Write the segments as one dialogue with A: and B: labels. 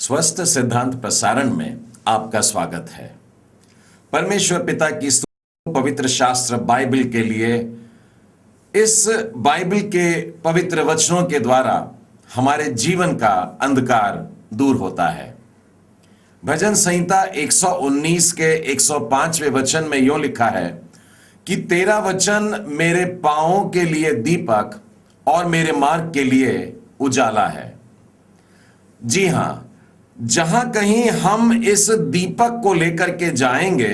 A: स्वस्थ सिद्धांत प्रसारण में आपका स्वागत है। परमेश्वर पिता की स्तुति पवित्र शास्त्र बाइबल के लिए, इस बाइबल के पवित्र वचनों के द्वारा हमारे जीवन का अंधकार दूर होता है। भजन संहिता 119 के 105वें वचन में यूं लिखा है कि तेरा वचन मेरे पांवों के लिए दीपक और मेरे मार्ग के लिए उजाला है। जी हां, जहां कहीं हम इस दीपक को लेकर के जाएंगे,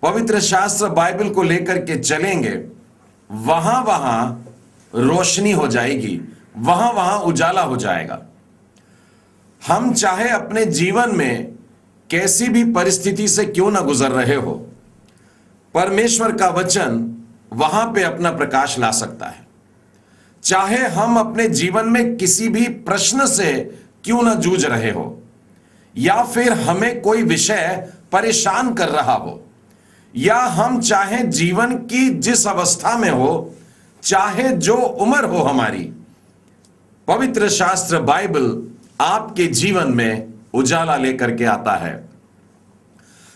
A: पवित्र शास्त्र बाइबल को लेकर के चलेंगे, वहां वहां रोशनी हो जाएगी, वहां वहां उजाला हो जाएगा। हम चाहे अपने जीवन में कैसी भी परिस्थिति से क्यों ना गुजर रहे हो, परमेश्वर का वचन वहां पे अपना प्रकाश ला सकता है। चाहे हम अपने जीवन में किसी भी प्रश्न से क्यों ना जूझ रहे हो, या फिर हमें कोई विषय परेशान कर रहा हो, या हम चाहे जीवन की जिस अवस्था में हो, चाहे जो उम्र हो हमारी, पवित्र शास्त्र बाइबल आपके जीवन में उजाला लेकर के आता है।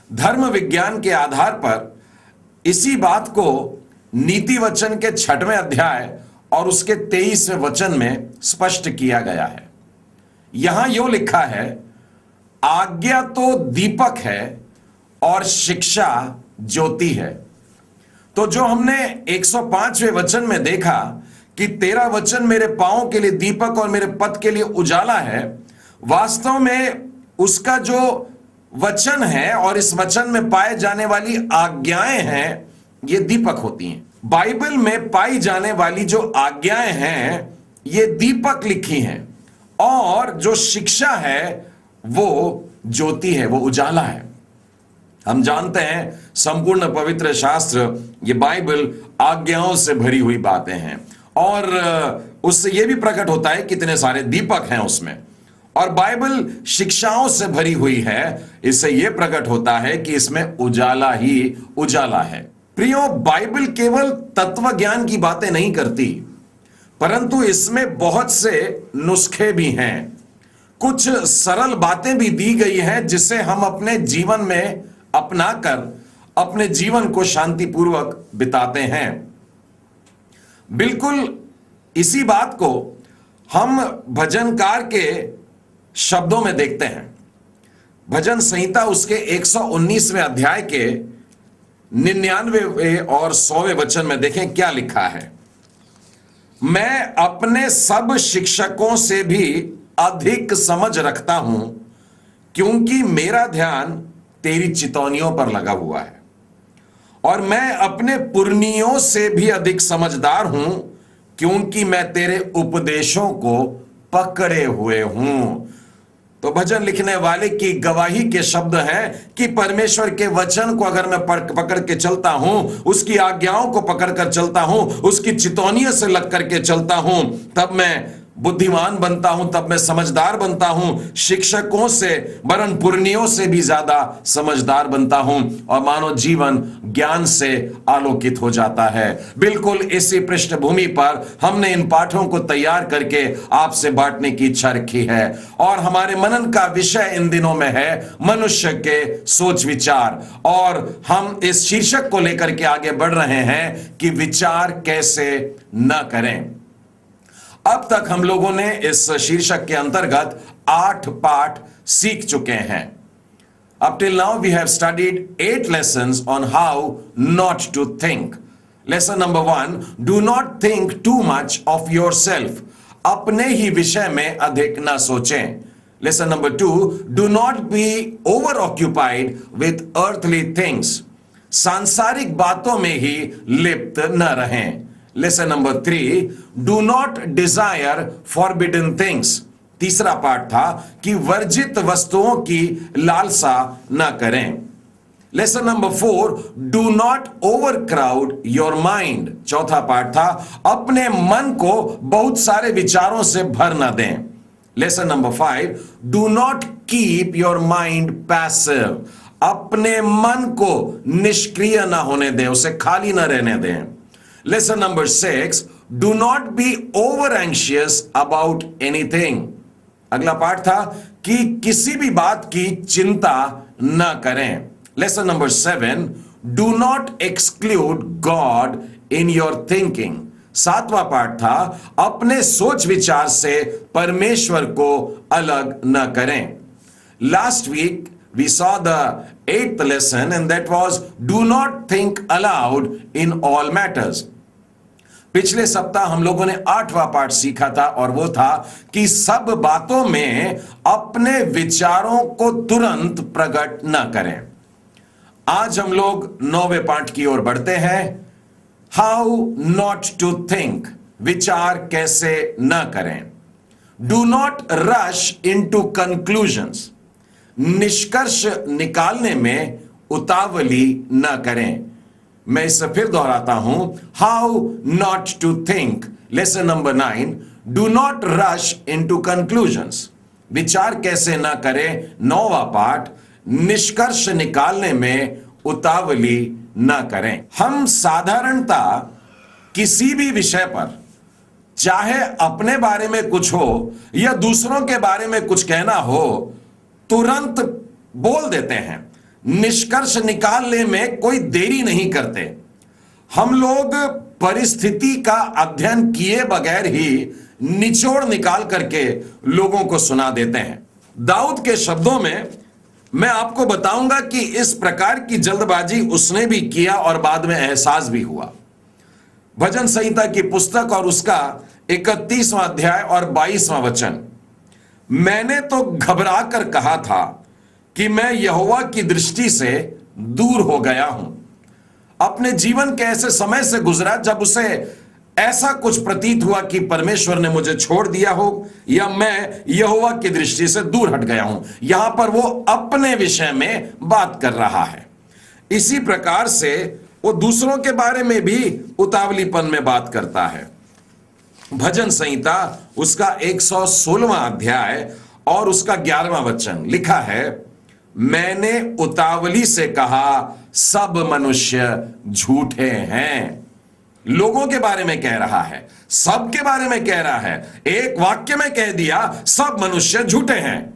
A: धर्म विज्ञान के आधार पर इसी बात को नीति वचन के 6वें अध्याय और उसके 23वें वचन में स्पष्ट किया गया है। यहां यो लिखा है, आज्ञा तो दीपक है और शिक्षा ज्योति है। तो जो हमने 105वें वचन में देखा कि तेरा वचन मेरे पांवों के लिए दीपक और मेरे पथ के लिए उजाला है, वास्तव में उसका जो वचन है और इस वचन में पाए जाने वाली आज्ञाएं हैं, ये दीपक होती हैं। बाइबल में पाई जाने वाली जो आज्ञाएं हैं, ये दीपक लिखी हैं, और जो शिक्षा है वो ज्योति है, वो उजाला है। हम जानते हैं संपूर्ण पवित्र शास्त्र, ये बाइबल आज्ञाओं से भरी हुई बातें हैं, और उससे यह भी प्रकट होता है कितने सारे दीपक हैं उसमें। और बाइबल शिक्षाओं से भरी हुई है, इससे यह प्रकट होता है कि इसमें उजाला ही उजाला है। प्रियो, बाइबल केवल तत्व ज्ञान की बातें नहीं करती, परंतु इसमें बहुत से नुस्खे भी हैं, कुछ सरल बातें भी दी गई हैं, जिसे हम अपने जीवन में अपनाकर अपने जीवन को शांतिपूर्वक बिताते हैं। बिल्कुल इसी बात को हम भजनकार के शब्दों में देखते हैं। भजन संहिता उसके 119वें अध्याय के 99वें और 100वें वचन में देखें क्या लिखा है। मैं अपने सब शिक्षकों से भी अधिक समझ रखता हूं, क्योंकि मेरा ध्यान तेरी चितौनियों पर लगा हुआ है, और मैं अपने पुरनियों से भी अधिक समझदार हूं, क्योंकि मैं तेरे उपदेशों को पकड़े हुए हूं। तो भजन लिखने वाले की गवाही के शब्द हैं कि परमेश्वर के वचन को अगर मैं पकड़ के चलता हूं, उसकी आज्ञाओं को पकड़ कर चलता हूं, उसकी चितौनियों से लग करके चलता हूं, तब मैं बुद्धिमान बनता हूं, तब मैं समझदार बनता हूं, शिक्षकों से वरन पुरनियों से भी ज्यादा समझदार बनता हूं, और मानव जीवन ज्ञान से आलोकित हो जाता है। बिल्कुल इसी पृष्ठभूमि पर हमने इन पाठों को तैयार करके आपसे बांटने की इच्छा रखी है, और हमारे मनन का विषय इन दिनों में है मनुष्य के सोच विचार, और हम इस शीर्षक को लेकर के आगे बढ़ रहे हैं कि विचार कैसे न करें। अब तक हम लोगों ने इस शीर्षक के अंतर्गत 8 पाठ सीख चुके हैं। Up till now we have studied 8 lessons on how not to think. Lesson number 1, do not think too much of yourself. अपने ही विषय में अधिक न सोचें। Lesson number 2, do not be over-occupied with earthly things. सांसारिक बातों में ही लिप्त न रहें। Lesson number 3, do not desire forbidden things. तीसरा पाठ था कि वर्जित वस्तुओं की लालसा न करें। Lesson number 4, do not overcrowd your mind. चौथा पाठ था अपने मन को बहुत सारे विचारों से भर न दें। Lesson number 5, do not keep your mind passive. अपने मन को निष्क्रिय न होने दें, उसे खाली न रहने दें। Lesson number 6, do not be over anxious about anything. अगला पाठ था कि किसी भी बात की चिंता न करें। Lesson number 7, do not exclude God in your thinking. 7वां पाठ था अपने सोच विचार से परमेश्वर को अलग न करें। Last week we saw the 8th lesson, and that was do not think aloud in all matters. पिछले सप्ताह हम लोगों ने 8वां पाठ सीखा था और वो था कि सब बातों में अपने विचारों को तुरंत प्रकट न करें। आज हम लोग 9वें पाठ की ओर बढ़ते हैं। हाउ नॉट टू थिंक, विचार कैसे न करें। Do not rush into conclusions, निष्कर्ष निकालने में उतावली न करें। मैं इसे फिर दोहराता हूं, how not to think. Lesson number 9, do not rush into conclusions, विचार कैसे न करें। 9वां पाठ, निष्कर्ष निकालने में उतावली न करें। हम साधारणता किसी भी विषय पर, चाहे अपने बारे में कुछ हो या दूसरों के बारे में कुछ कहना हो, तुरंत बोल देते हैं। निष्कर्ष निकालने में कोई देरी नहीं करते। हम लोग परिस्थिति का अध्ययन किए बगैर ही निचोड़ निकाल करके लोगों को सुना देते हैं। दाऊद के शब्दों में मैं आपको बताऊंगा कि इस प्रकार की जल्दबाजी उसने भी किया और बाद में एहसास भी हुआ। भजन संहिता की पुस्तक और उसका 31वां अध्याय और 22वां वचन, मैंने तो घबरा कर कहा था कि मैं यहोवा की दृष्टि से दूर हो गया हूं। अपने जीवन के ऐसे समय से गुजरा जब उसे ऐसा कुछ प्रतीत हुआ कि परमेश्वर ने मुझे छोड़ दिया हो या मैं यहोवा की दृष्टि से दूर हट गया हूं। यहां पर वो अपने विषय में बात कर रहा है। इसी प्रकार से वो दूसरों के बारे में भी उतावलीपन में बात करता है। भजन संहिता उसका 116वां अध्याय और उसका 11वां वचन लिखा है, मैंने उतावली से कहा सब मनुष्य झूठे हैं। लोगों के बारे में कह रहा है, सब के बारे में कह रहा है। एक वाक्य में कह दिया सब मनुष्य झूठे हैं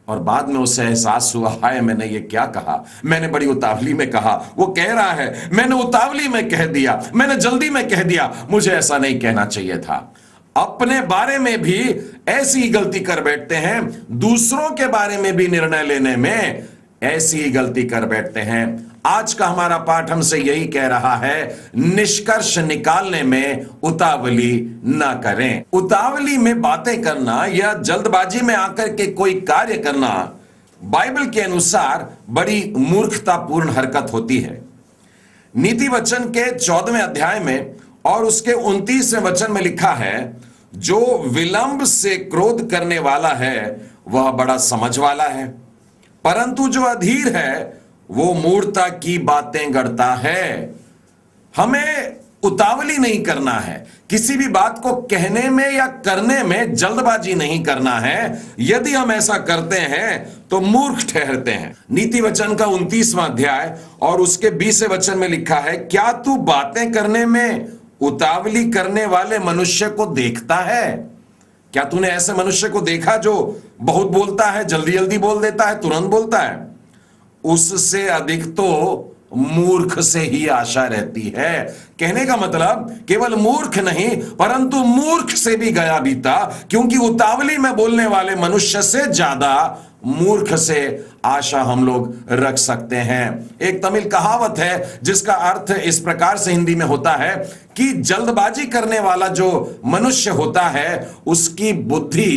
A: और बाद में उसे एहसास हुआ, हाय मैंने ये क्या कहा, मैंने बड़ी उतावली में कहा। वो कह रहा है मैंने उतावली में कह दिया, मैंने जल्दी में कह दिया, मुझे ऐसा नहीं कहना चाहिए था। अपने बारे में भी ऐसी ही गलती कर बैठते हैं, दूसरों के बारे में भी निर्णय लेने में ऐसी ही गलती कर बैठते हैं। आज का हमारा पाठ हमसे यही कह रहा है, निष्कर्ष निकालने में उतावली ना करें। उतावली में बातें करना या जल्दबाजी में आकर के कोई कार्य करना बाइबल के अनुसार बड़ी मूर्खतापूर्ण हरकत होती है। नीति वचन के 14वें अध्याय में और उसके 29वें वचन में लिखा है, जो विलंब से क्रोध करने वाला है वह बड़ा समझ वाला है, परंतु जो अधीर है वो मूर्खता की बातें गढ़ता है। हमें उतावली नहीं करना है, किसी भी बात को कहने में या करने में जल्दबाजी नहीं करना है। यदि हम ऐसा करते हैं तो मूर्ख ठहरते हैं। नीति वचन का 29वां अध्याय और उसके 20वें वचन में लिखा है, क्या तू बातें करने में उतावली करने वाले मनुष्य को देखता है? क्या तूने ऐसे मनुष्य को देखा जो बहुत बोलता है, जल्दी जल्दी बोल देता है, तुरंत बोलता है? उससे अधिक तो मूर्ख से ही आशा रहती है। कहने का मतलब केवल मूर्ख नहीं परंतु मूर्ख से भी गया बीता, क्योंकि उतावली में बोलने वाले मनुष्य से ज्यादा मूर्ख से आशा हम लोग रख सकते हैं। एक तमिल कहावत है जिसका अर्थ इस प्रकार से हिंदी में होता है कि जल्दबाजी करने वाला जो मनुष्य होता है उसकी बुद्धि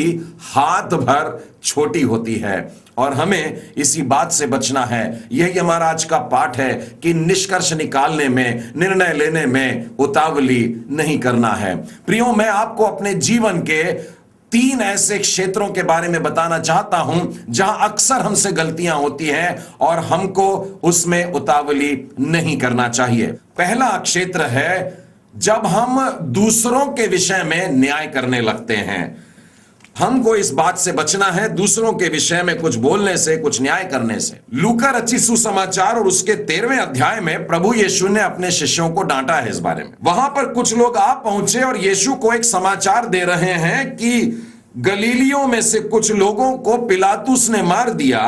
A: हाथ भर छोटी होती है और हमें इसी बात से बचना है। यही हमारा आज का पाठ है कि निष्कर्ष निकालने में, निर्णय लेने में उतावली नहीं करना है। प्रियो, मैं आपको अपने जीवन के 3 ऐसे क्षेत्रों के बारे में बताना चाहता हूं जहां अक्सर हमसे गलतियां होती हैं और हमको उसमें उतावली नहीं करना चाहिए। पहला क्षेत्र है जब हम दूसरों के विषय में न्याय करने लगते हैं। हमको इस बात से बचना है दूसरों के विषय में कुछ बोलने से, कुछ न्याय करने से। लूका रचित सुसमाचार और उसके 13वें अध्याय में प्रभु यीशु ने अपने शिष्यों को डांटा है इस बारे में। वहां पर कुछ लोग आ पहुंचे और यीशु को एक समाचार दे रहे हैं कि गलीलियों में से कुछ लोगों को पिलातुस ने मार दिया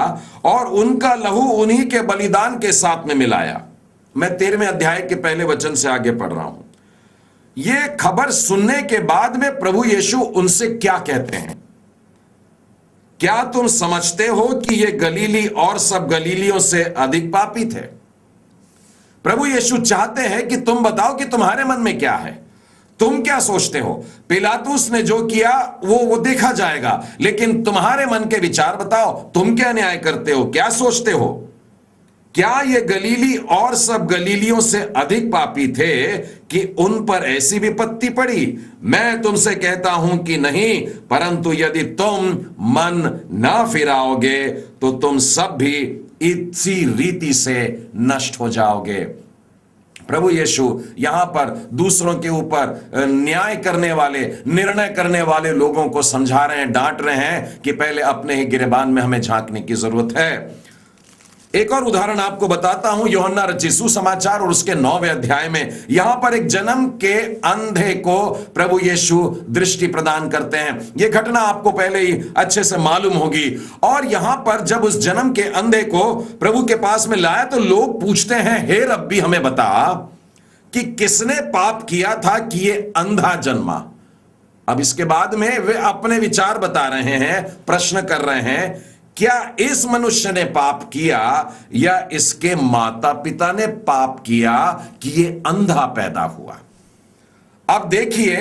A: और उनका लहू उन्हीं के बलिदान के साथ में मिलाया। मैं 13वें अध्याय के पहले वचन से आगे पढ़ रहा हूं। यह खबर सुनने के बाद में प्रभु यीशु उनसे क्या कहते हैं? क्या तुम समझते हो कि ये गलीली और सब गलीलियों से अधिक पापी थे? प्रभु यीशु चाहते हैं कि तुम बताओ कि तुम्हारे मन में क्या है, तुम क्या सोचते हो। पिलातुस ने जो किया वो देखा जाएगा, लेकिन तुम्हारे मन के विचार बताओ, तुम क्या न्याय करते हो, क्या सोचते हो? क्या ये गलीली और सब गलीलियों से अधिक पापी थे कि उन पर ऐसी विपत्ति पड़ी? मैं तुमसे कहता हूं कि नहीं, परंतु यदि तुम मन ना फिराओगे तो तुम सब भी इसी रीति से नष्ट हो जाओगे। प्रभु यीशु यहां पर दूसरों के ऊपर न्याय करने वाले, निर्णय करने वाले लोगों को समझा रहे हैं, डांट रहे हैं कि पहले अपने ही गिरेबान में हमें झांकने की जरूरत है। एक और उदाहरण आपको बताता हूं, यूहन्ना रचित सुसमाचार और उसके 9वें अध्याय में यहां पर एक जन्म के अंधे को प्रभु यीशु दृष्टि प्रदान करते हैं। यह घटना आपको पहले ही अच्छे से मालूम होगी। और यहां पर जब उस जन्म के अंधे को प्रभु के पास में लाया तो लोग पूछते हैं, हे रब्बी हमें बता कि किसने पाप किया था कि ये अंधा जन्मा। अब इसके बाद में वे अपने विचार बता रहे हैं, प्रश्न कर रहे हैं, क्या इस मनुष्य ने पाप किया या इसके माता पिता ने पाप किया कि ये अंधा पैदा हुआ? अब देखिए,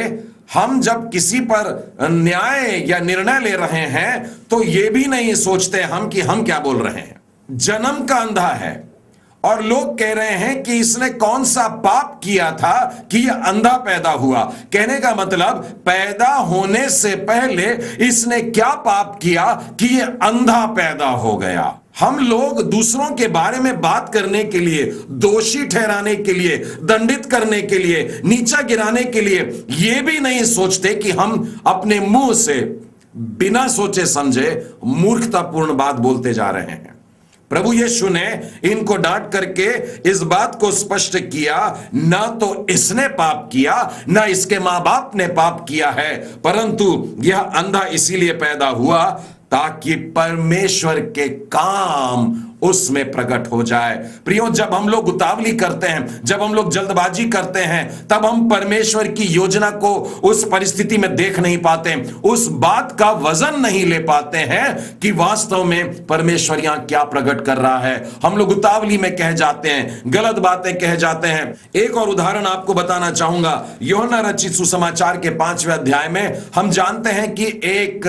A: हम जब किसी पर न्याय या निर्णय ले रहे हैं तो ये भी नहीं सोचते हम कि हम क्या बोल रहे हैं। जन्म का अंधा है और लोग कह रहे हैं कि इसने कौन सा पाप किया था कि यह अंधा पैदा हुआ। कहने का मतलब, पैदा होने से पहले इसने क्या पाप किया कि यह अंधा पैदा हो गया। हम लोग दूसरों के बारे में बात करने के लिए, दोषी ठहराने के लिए, दंडित करने के लिए, नीचा गिराने के लिए यह भी नहीं सोचते कि हम अपने मुंह से बिना सोचे समझे मूर्खतापूर्ण बात बोलते जा रहे हैं। प्रभु यीशु ने इनको डांट करके इस बात को स्पष्ट किया, ना तो इसने पाप किया ना इसके मां बाप ने पाप किया है, परंतु यह अंधा इसीलिए पैदा हुआ ताकि परमेश्वर के काम उसमें प्रकट हो जाए। प्रियो, जब हम लोग उतावली करते हैं, जब हम लोग जल्दबाजी करते हैं, तब हम परमेश्वर की योजना को उस परिस्थिति में देख नहीं पाते, उस बात का वजन नहीं ले पाते हैं कि वास्तव में परमेश्वर यहां क्या प्रकट कर रहा है। हम लोग उतावली में कह जाते हैं, गलत बातें कह जाते हैं। एक और उदाहरण आपको बताना चाहूंगा। यूहन्ना रचित सुसमाचार के 5वें अध्याय में हम जानते हैं कि एक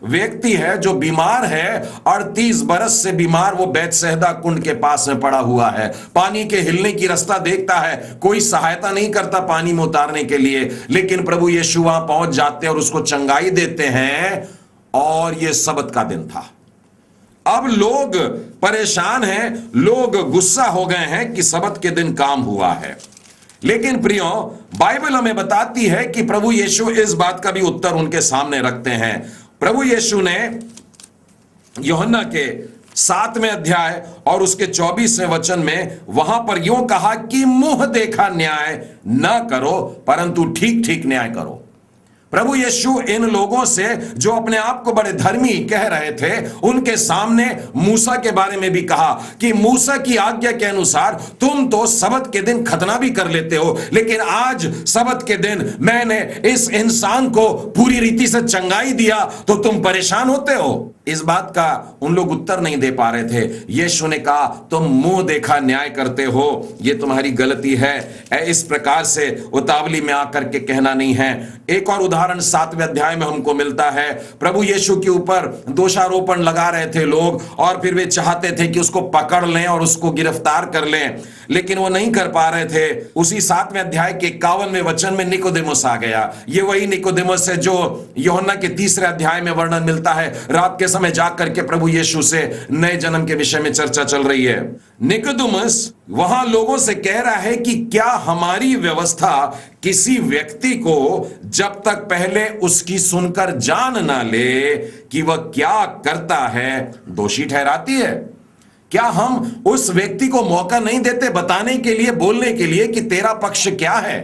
A: व्यक्ति है जो बीमार है, 38 बरस से बीमार, वो बैतसैदा कुंड के पास में पड़ा हुआ है। पानी के हिलने की रास्ता देखता है, कोई सहायता नहीं करता पानी में उतारने के लिए, लेकिन प्रभु यीशु वहां पहुंच जाते हैं और उसको चंगाई देते हैं। और यह सबत का दिन था। अब लोग परेशान हैं, लोग गुस्सा हो गए हैं कि सबत के दिन काम हुआ है। लेकिन प्रियो, बाइबल हमें बताती है कि प्रभु यीशु इस बात का भी उत्तर उनके सामने रखते हैं। प्रभु यीशु ने यूहन्ना के 7वें अध्याय और उसके 24वें वचन में वहां पर यूं कहा कि मुंह देखा न्याय ना करो, परंतु ठीक ठीक न्याय करो। प्रभु यीशु इन लोगों से जो अपने आप को बड़े धर्मी कह रहे थे, उनके सामने मूसा के बारे में भी कहा कि मूसा की आज्ञा के अनुसार तुम तो सबत के दिन खतना भी कर लेते हो, लेकिन आज सबत के दिन मैंने इस इंसान को पूरी रीति से चंगाई दिया तो तुम परेशान होते हो। इस बात का उन लोग उत्तर नहीं दे पा रहे थे। यीशु ने कहा, तुम मुंह देखा न्याय करते हो, यह तुम्हारी गलती है। इस प्रकार से उतावली में आकर के कहना नहीं है। एक और उदाहरण 7वें अध्याय में हमको मिलता है। प्रभु यीशु के ऊपर दोषारोपण लगा रहे थे लोग, और फिर वे चाहते थे कि उसको पकड़ लें और उसको गिरफ्तार कर लें, लेकिन वो नहीं कर पा रहे थे। उसी 7वें अध्याय के 51वें वचन में निकोदेमुस आ गया। ये वही निकोदेमुस है जो यूहन्ना के 3रे अध्याय में वर्णन मिलता है। रात के समय जाकर के प्रभु यीशु से नए जन्म के विषय में चर्चा चल रही है। निकोदेमुस वहां लोगों से कह रहा है कि क्या हमारी व्यवस्था किसी व्यक्ति को जब तक पहले उसकी सुनकर जान ना ले कि वह क्या करता है दोषी ठहराती है? क्या हम उस व्यक्ति को मौका नहीं देते बताने के लिए, बोलने के लिए कि तेरा पक्ष क्या है?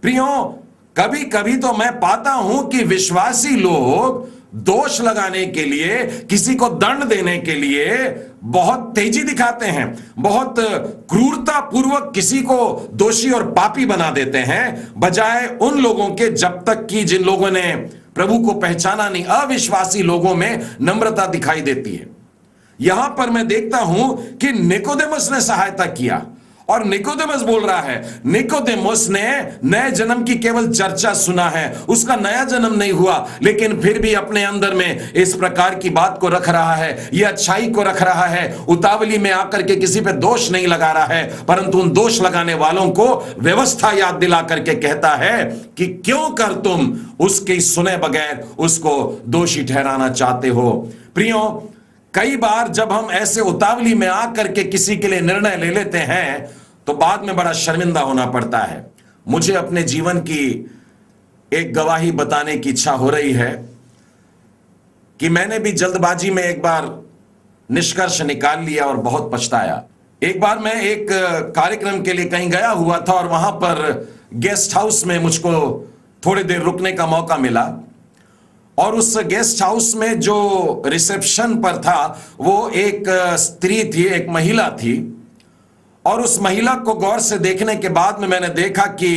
A: प्रियो, कभी कभी तो मैं पाता हूं कि विश्वासी लोग दोष लगाने के लिए, किसी को दंड देने के लिए बहुत तेजी दिखाते हैं, बहुत क्रूरता पूर्वक किसी को दोषी और पापी बना देते हैं, बजाय उन लोगों के जब तक कि जिन लोगों ने प्रभु को पहचाना नहीं। अविश्वासी लोगों में नम्रता दिखाई देती है। यहां पर मैं देखता हूं कि निकोदेमुस ने सहायता किया, और निकोदेमुस बोल रहा है, निकोदेमुस ने नए जन्म की केवल चर्चा सुना है, उसका नया जन्म नहीं हुआ, लेकिन फिर भी अपने अंदर में इस प्रकार की बात को रख रहा है, यह अच्छाई को रख रहा है, उतावली में आकर के किसी पे दोष नहीं लगा रहा है, परंतु उन दोष लगाने वालों को व्यवस्था याद दिला करके कहता है कि क्यों कर तुम उसके सुने बगैर उसको दोषी ठहराना चाहते हो। प्रियो, कई बार जब हम ऐसे उतावली में आकर के किसी के लिए निर्णय ले लेते हैं तो बाद में बड़ा शर्मिंदा होना पड़ता है। मुझे अपने जीवन की एक गवाही बताने की इच्छा हो रही है कि मैंने भी जल्दबाजी में एक बार निष्कर्ष निकाल लिया और बहुत पछताया। एक बार मैं एक कार्यक्रम के लिए कहीं गया हुआ था और वहां पर गेस्ट हाउस में मुझको थोड़ी देर रुकने का मौका मिला, और उस गेस्ट हाउस में जो रिसेप्शन पर था वो एक स्त्री थी, एक महिला थी, और उस महिला को गौर से देखने के बाद में मैंने देखा कि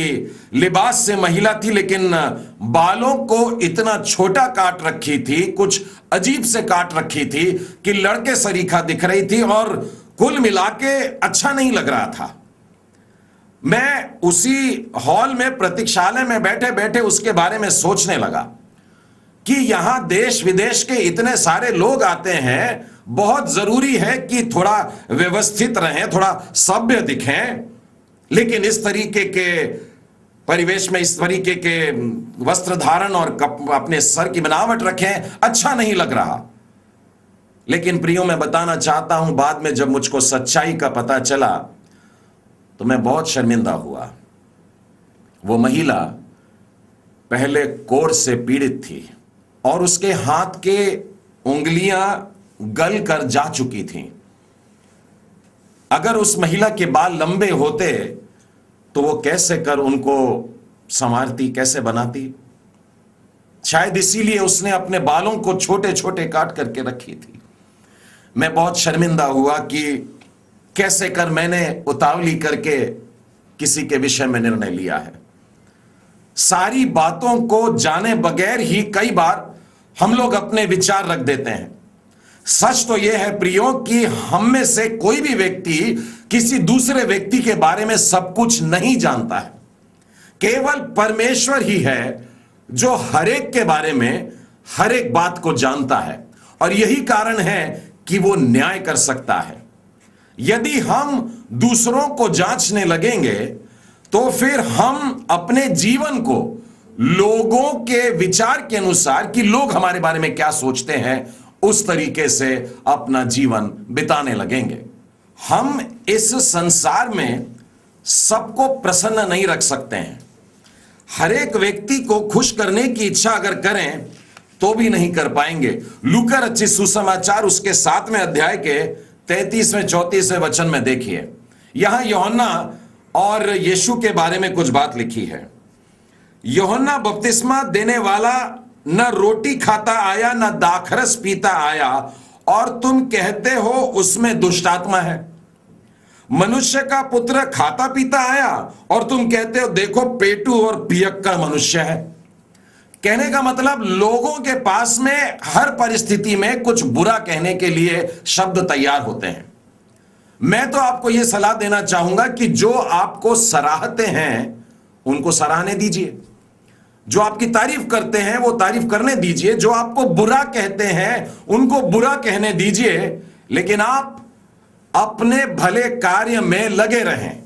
A: लिबास से महिला थी, लेकिन बालों को इतना छोटा काट रखी थी, कुछ अजीब से काट रखी थी कि लड़के सरीखा दिख रही थी, और कुल मिला के अच्छा नहीं लग रहा था। मैं उसी हॉल में प्रतीक्षालय में बैठे बैठे उसके बारे में सोचने लगा कि यहां देश विदेश के इतने सारे लोग आते हैं, बहुत जरूरी है कि थोड़ा व्यवस्थित रहें, थोड़ा सभ्य दिखें, लेकिन इस तरीके के परिवेश में, इस तरीके के वस्त्र धारण और अपने सर की बनावट रखें, अच्छा नहीं लग रहा। लेकिन प्रियो, मैं बताना चाहता हूं, बाद में जब मुझको सच्चाई का पता चला तो मैं बहुत शर्मिंदा हुआ। वो महिला पहले कोढ़ से पीड़ित थी और उसके हाथ के उंगलियां गल कर जा चुकी थीं। अगर उस महिला के बाल लंबे होते तो वो कैसे कर उनको संवारती, कैसे बनाती। शायद इसीलिए उसने अपने बालों को छोटे छोटे काट करके रखी थी। मैं बहुत शर्मिंदा हुआ कि कैसे कर मैंने उतावली करके किसी के विषय में निर्णय लिया है। सारी बातों को जाने बगैर ही कई बार हम लोग अपने विचार रख देते हैं। सच तो यह है प्रियो कि हम में से कोई भी व्यक्ति किसी दूसरे व्यक्ति के बारे में सब कुछ नहीं जानता है। केवल परमेश्वर ही है जो हर एक के बारे में हर एक बात को जानता है, और यही कारण है कि वो न्याय कर सकता है। यदि हम दूसरों को जांचने लगेंगे तो फिर हम अपने जीवन को लोगों के विचार के अनुसार, कि लोग हमारे बारे में क्या सोचते हैं, उस तरीके से अपना जीवन बिताने लगेंगे। हम इस संसार में सबको प्रसन्न नहीं रख सकते हैं। हर एक व्यक्ति को खुश करने की इच्छा अगर करें तो भी नहीं कर पाएंगे। लूका रचित सुसमाचार उसके 7वें अध्याय के 33वें 34वें वचन में देखिए, यहां यूहन्ना और यीशु के बारे में कुछ बात लिखी है। यूहन्ना बपतिस्मा देने वाला न रोटी खाता आया न दाखरस पीता आया, और तुम कहते हो उसमें दुष्ट आत्मा है। मनुष्य का पुत्र खाता पीता आया और तुम कहते हो देखो पेटू और पियक्कड़ मनुष्य है। कहने का मतलब, लोगों के पास में हर परिस्थिति में कुछ बुरा कहने के लिए शब्द तैयार होते हैं। मैं तो आपको यह सलाह देना चाहूंगा कि जो आपको सराहते हैं उनको सराहने दीजिए, जो आपकी तारीफ करते हैं वो तारीफ करने दीजिए, जो आपको बुरा कहते हैं उनको बुरा कहने दीजिए, लेकिन आप अपने भले कार्य में लगे रहें।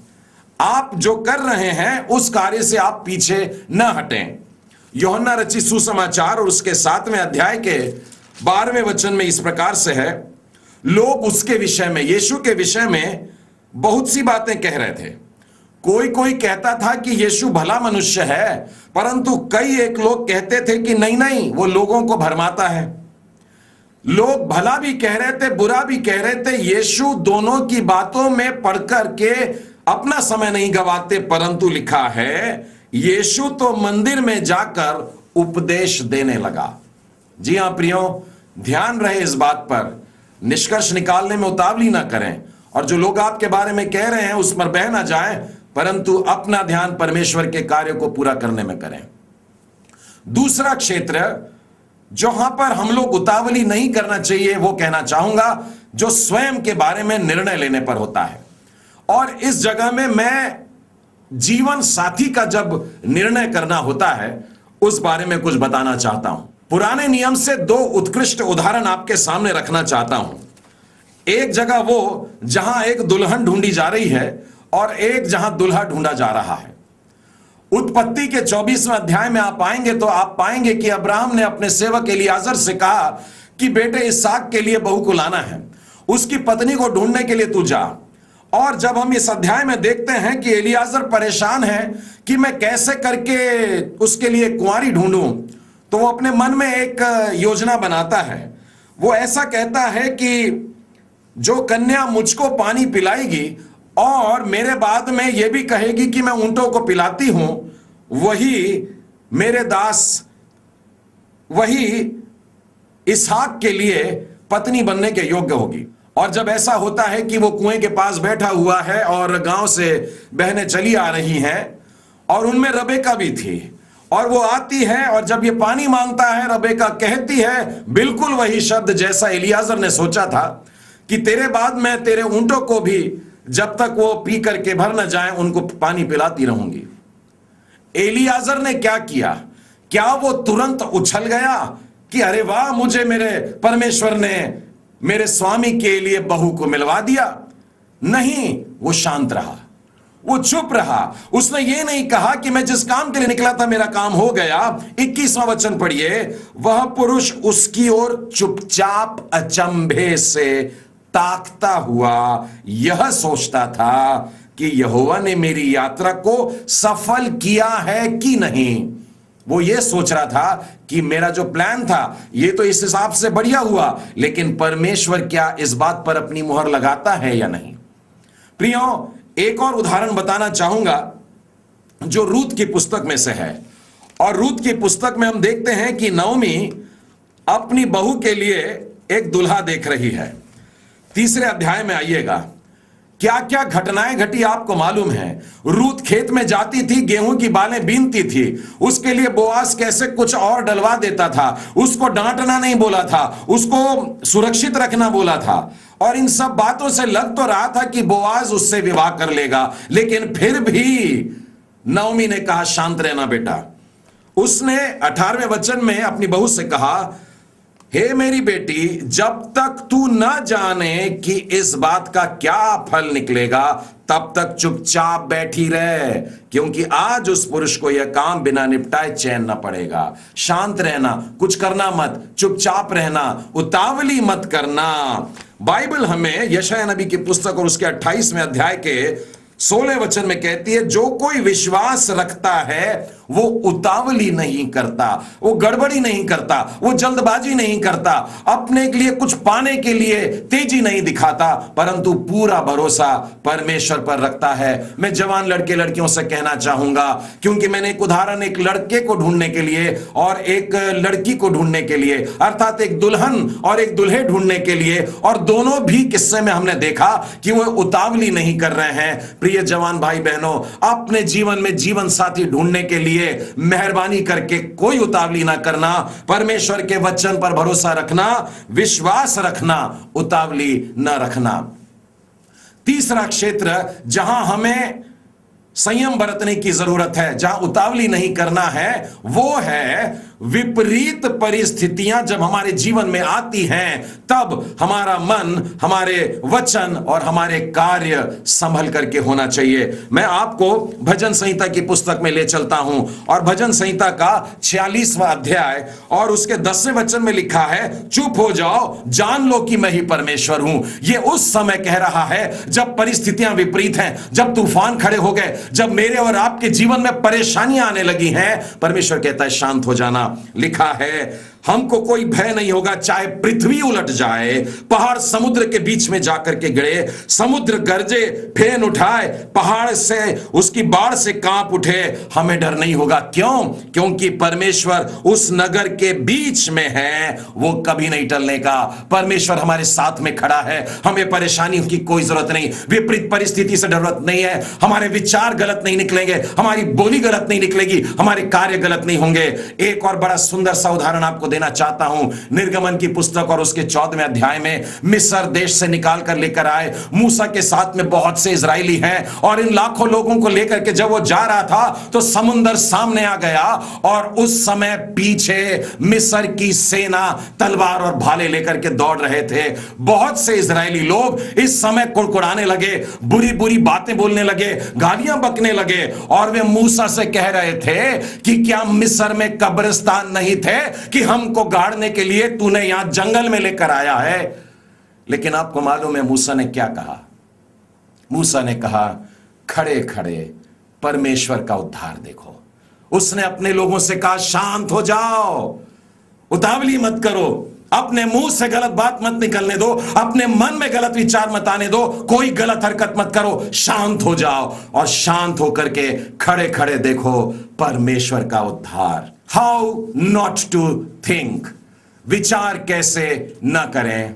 A: आप जो कर रहे हैं उस कार्य से आप पीछे न हटें। यूहन्ना रचित सुसमाचार और उसके 7वें अध्याय के 12वें वचन में इस प्रकार से है, लोग उसके विषय में, यीशु के विषय में बहुत सी बातें कह रहे थे। कोई कोई कहता था कि यीशु भला मनुष्य है, परंतु कई एक लोग कहते थे कि नहीं नहीं, वो लोगों को भरमाता है। लोग भला भी कह रहे थे, बुरा भी कह रहे थे। यीशु दोनों की बातों में पढ़कर के अपना समय नहीं गवाते, परंतु लिखा है यीशु तो मंदिर में जाकर उपदेश देने लगा। जी हां प्रियो, ध्यान रहे इस बात पर, निष्कर्ष निकालने में उतावली ना करें, और जो लोग आपके बारे में कह रहे हैं उस पर बह ना जाएं, परंतु अपना ध्यान परमेश्वर के कार्य को पूरा करने में करें। दूसरा क्षेत्र जहां पर हम लोग उतावली नहीं करना चाहिए, वो कहना चाहूंगा जो स्वयं के बारे में निर्णय लेने पर होता है। और इस जगह में मैं जीवन साथी का जब निर्णय करना होता है उस बारे में कुछ बताना चाहता हूं। पुराने नियम से दो उत्कृष्ट उदाहरण आपके सामने रखना चाहता हूं। एक जगह वो जहां एक दुल्हन ढूंढी जा रही है और एक जहां दुल्हा ढूंढा जा रहा है। उत्पत्ति के 24वें अध्याय में आप आएंगे तो आप पाएंगे कि अब्राहम ने अपने सेवक एलियाजर से कहा कि बेटे इसहाक के लिए बहू को लाना है, उसकी पत्नी को ढूंढने के लिए तू जा। और जब हम इस अध्याय में देखते हैं कि एलियाजर परेशान है कि मैं कैसे करके उसके लिए कुंवारी ढूंढूं, तो वो अपने मन में एक योजना बनाता है। वो ऐसा कहता है कि जो कन्या मुझको पानी पिलाएगी और मेरे बाद में यह भी कहेगी कि मैं ऊंटों को पिलाती हूं, वही मेरे दास, वही इसहाक के लिए पत्नी बनने के योग्य होगी। और जब ऐसा होता है कि वो कुएं के पास बैठा हुआ है और गांव से बहनें चली आ रही हैं और उनमें रबेका भी थी, और वो आती है और जब ये पानी मांगता है, रबेका कहती है बिल्कुल वही शब्द जैसा एलियाजर ने सोचा था कि तेरे बाद मैं तेरे ऊंटों को भी जब तक वो पी करके भर न जाए उनको पानी पिलाती रहूंगी। एलियाजर ने क्या किया? क्या वो तुरंत उछल गया कि अरे वाह, मुझे मेरे परमेश्वर ने मेरे स्वामी के लिए बहू को मिलवा दिया? नहीं, वो शांत रहा, वो चुप रहा। उसने ये नहीं कहा कि मैं जिस काम के लिए निकला था मेरा काम हो गया। 21वां वचन पढ़िए, वह पुरुष उसकी ओर चुपचाप अचंभे से ताकता हुआ यह सोचता था कि यहोवा ने मेरी यात्रा को सफल किया है कि नहीं। वो ये सोच रहा था कि मेरा जो प्लान था ये तो इस हिसाब से बढ़िया हुआ, लेकिन परमेश्वर क्या इस बात पर अपनी मुहर लगाता है या नहीं। प्रियो, एक और उदाहरण बताना चाहूंगा जो रूत की पुस्तक में से है। और रूत की पुस्तक में हम देखते हैं कि नओमी अपनी बहू के लिए एक दुल्हा देख रही है। 3 अध्याय में आइएगा, क्या क्या घटनाएं घटी आपको मालूम है। रूत खेत में जाती थी, गेहूं की बालें बीनती थी, उसके लिए बोआज कैसे कुछ और डलवा देता था, उसको डांटना नहीं बोला था, उसको सुरक्षित रखना बोला था। और इन सब बातों से लग तो रहा था कि बोआज उससे विवाह कर लेगा, लेकिन फिर भी नओमी ने कहा शांत रहना बेटा। उसने 18वें वचन में अपनी बहू से कहा, हे मेरी बेटी, जब तक तू न जाने कि इस बात का क्या फल निकलेगा तब तक चुपचाप बैठी रहे, क्योंकि आज उस पुरुष को यह काम बिना निपटाए चैन न पड़ेगा। शांत रहना, कुछ करना मत, चुपचाप रहना, उतावली मत करना। बाइबल हमें यशायाह नबी की पुस्तक और उसके 28वें अध्याय के 16 वचन में कहती है, जो कोई विश्वास रखता है वो उतावली नहीं करता, वो गड़बड़ी नहीं करता, वो जल्दबाजी नहीं करता, अपने के लिए कुछ पाने के लिए तेजी नहीं दिखाता, परंतु पूरा भरोसा परमेश्वर पर रखता है। मैं जवान लड़के लड़कियों से कहना चाहूंगा, क्योंकि मैंने एक उदाहरण एक लड़के को ढूंढने के लिए और एक लड़की को ढूंढने के लिए, अर्थात एक दुल्हन और एक दुल्हे ढूंढने के लिए, और दोनों भी किस्से में हमने देखा कि वो उतावली नहीं कर रहे हैं। प्रिय जवान भाई बहनों, अपने जीवन में जीवन साथी ढूंढने के लिए मेहरबानी करके कोई उतावली ना करना, परमेश्वर के वचन पर भरोसा रखना, विश्वास रखना, उतावली ना रखना। तीसरा क्षेत्र जहां हमें संयम बरतने की जरूरत है, जहां उतावली नहीं करना है, वो है विपरीत परिस्थितियां जब हमारे जीवन में आती हैं, तब हमारा मन, हमारे वचन और हमारे कार्य संभल करके होना चाहिए। मैं आपको भजन संहिता की पुस्तक में ले चलता हूं, और भजन संहिता का 46वां अध्याय और उसके 10वें वचन में लिखा है, चुप हो जाओ, जान लो कि मैं ही परमेश्वर हूं। यह उस समय कह रहा है जब परिस्थितियां विपरीत हैं, जब तूफान खड़े हो गए, जब मेरे और आपके जीवन में परेशानियां आने लगी हैं। परमेश्वर कहता है शांत हो जाना। लिखा है, हमको कोई भय नहीं होगा, चाहे पृथ्वी उलट जाए, पहाड़ समुद्र के बीच में जाकर के गिरे, समुद्र गरजे फेन उठाए, पहाड़ से उसकी बाढ़ से कांप उठे, हमें डर नहीं होगा। क्यों? क्योंकि परमेश्वर उस नगर के बीच में है, वो कभी नहीं टलने का। परमेश्वर हमारे साथ में खड़ा है, हमें परेशानी की कोई जरूरत नहीं, विपरीत परिस्थिति से जरूरत नहीं है, हमारे विचार गलत नहीं निकलेंगे, हमारी बोली गलत नहीं निकलेगी, हमारे कार्य गलत नहीं होंगे। एक और बड़ा सुंदर सा उदाहरण आपको देना चाहता हूं। निर्गमन की पुस्तक और उसके 14वें अध्याय में मिस्र देश से निकाल कर लेकर आए, मूसा के साथ में बहुत से इजरायली हैं, और इन लाखों लोगों को लेकर के जब वो जा रहा था तो समुंदर सामने आ गया, और उस समय पीछे मिस्र की सेना तलवार और भाले लेकर के दौड़ रहे थे। बहुत से इजरायली लोग इस समय कुड़कुड़ाने लगे, बुरी बुरी बातें बोलने लगे, गालियां बकने लगे, और वे मूसा से कह रहे थे कि क्या मिस्र में कब्रिस्तान नहीं थे कि हमको गाड़ने के लिए तूने यहां जंगल में लेकर आया है? लेकिन आपको मालूम है मूसा ने क्या कहा? मूसा ने कहा, खड़े खड़े परमेश्वर का उद्धार देखो। उसने अपने लोगों से कहा, शांत हो जाओ, उतावली मत करो, अपने मुंह से गलत बात मत निकलने दो, अपने मन में गलत विचार मत आने दो, कोई गलत हरकत मत करो, शांत हो जाओ, और शांत होकर के खड़े खड़े देखो परमेश्वर का उद्धार। हाउ नॉट टू थिंक, विचार कैसे न करें।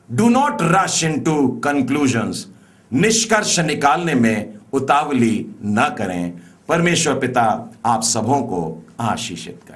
A: Do not rush into conclusions, निष्कर्ष निकालने में उतावली न करें। परमेश्वर पिता आप सबों को आशीषित करें।